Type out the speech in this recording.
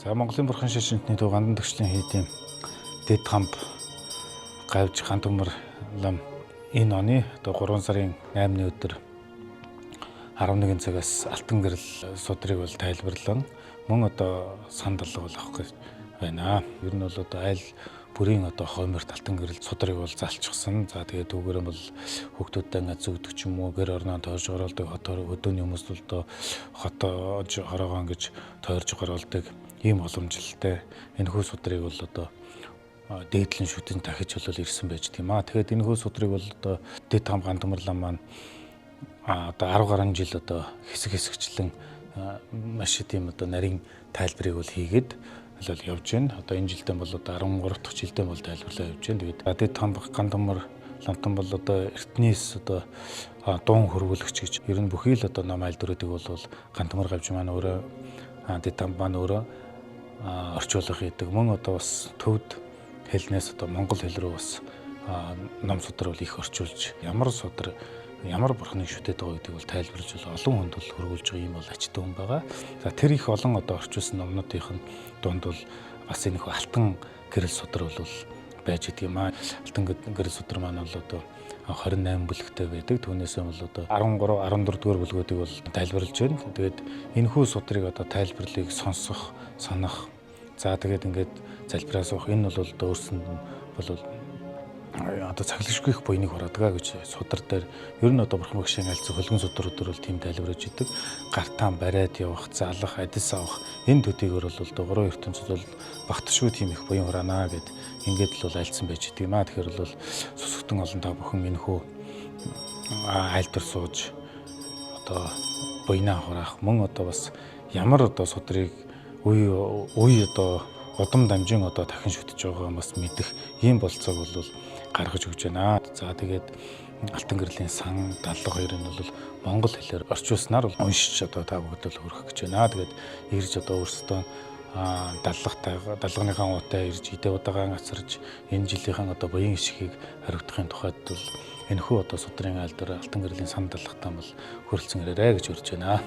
За Монголын бурхан шашинтны төв гандан төгслийн хийдийн дэд хамб гавж хантумар лам энэ оны одоо 3 сарын 8-ны өдөр 11 цагаас алтан гэрэл судрыг бол тайлбарлан мөн одоо санд алга болох гэж байна. Ер нь бол одоо айл бүрийн одоо хойморт алтан гэрэл судрыг бол залчихсан. За тэгээд үүгээр бол хүүхдүүдтэй ингээд зүгдэх ч юм уу гэр орноо тойрж гаралдаг хотоор өдөөний хүмүүс бол одоо хотоож хороогоо ингэж тойрж гаралдаг ийм боломжтой. Энэ хүү судрыг бол одоо дээдлэн шүтэн дахиж бол ирсэн байж тийм аа. Тэгэхээр энэ хүү судрыг бол одоо дэд хам гантумарлан маань одоо 10 гаруй жил одоо хэсэг хэсэгчлэн маш тийм одоо нарийн тайлбарыг бол хийгээд бол явж байна. Одоо энэ жилдээ бол одоо 13 дахь жилдээ бол тайлбарлаа явж байна. Тэгээд дэд хам гантумар лантан бол одоо эртнээс одоо дуун хөрвүүлэгч гэж ер нь бүхий л одоо ном айлдваруудыг бол гантумар гавж маань өөрөө дэд хам маань өөрөө орчуулах хийдэг. Мөн одоо бас төвд хэлнээс одоо монгол хэл рүү бас ном судар бол их орчуулж ямар судар ямар бурхныг шүтээд байгаа гэдгийг бол тайлбарлаж олон хүнд бол хөргүүлж байгаа юм бол ачтсан хүн байгаа. За тэр их олон одоо орчуулсан номнуудын дунд бол бас энэ их алтан гэрэл судар бол байж идэг юм аа. Алтан гэрэл судар маань бол одоо 28 бүлэгтэй байдаг. Түүнээсээ бол одоо 13 14 дугаар бүлгүүдийг бол тайлбарлаж байна. Тэгээд энэ хүү судрыг одоо тайлбарлыг сонсох, санах. За тэгээд ингээд залбираа суух энэ бол одоо өөрсөнд нь бол одоо цаглагшгүй их буйныг хураадгаа гэж судар дээр ер нь одоо бурхан багшийн альцсан хөлгөн судруудаар бол тийм тайлбарлаж идэг. Гартаан бариад явах, залах, адис авах энэ төдийгөр бол одоо гурван ертөнцид бол багтшгүй тийм их буян хураана гэд ингээд л бол альцсан байж идэг юм аа. Тэгэхээр бол сусгтэн олон та бүхэн энэ хүү айлтар сууж одоо буйнаа хураах мөн одоо бас ямар одоо судрыг үе одоо удам дамжин одоо дахин шүтэж байгаа бас мэдэх ийм болцоог бол гаргаж өгч байна. За тэгээд алтан гэрлийн сан 72-ын бол монгол хэлээр орчуулснаар бол уншиж одоо та бүгд л хөрөх гэж байна. Тэгээд ирж одоо өөрсдөө даллагныхаа уутай ирж идэ удагаан ацарж энэ жилийнхэн одоо буян ишгийг хариуцахын тухайд бол энэ хүү одоо судрын айлдвар алтан гэрлийн сан даллагтаа бол хөрөлцөн ирээрэ гэж урьж байна.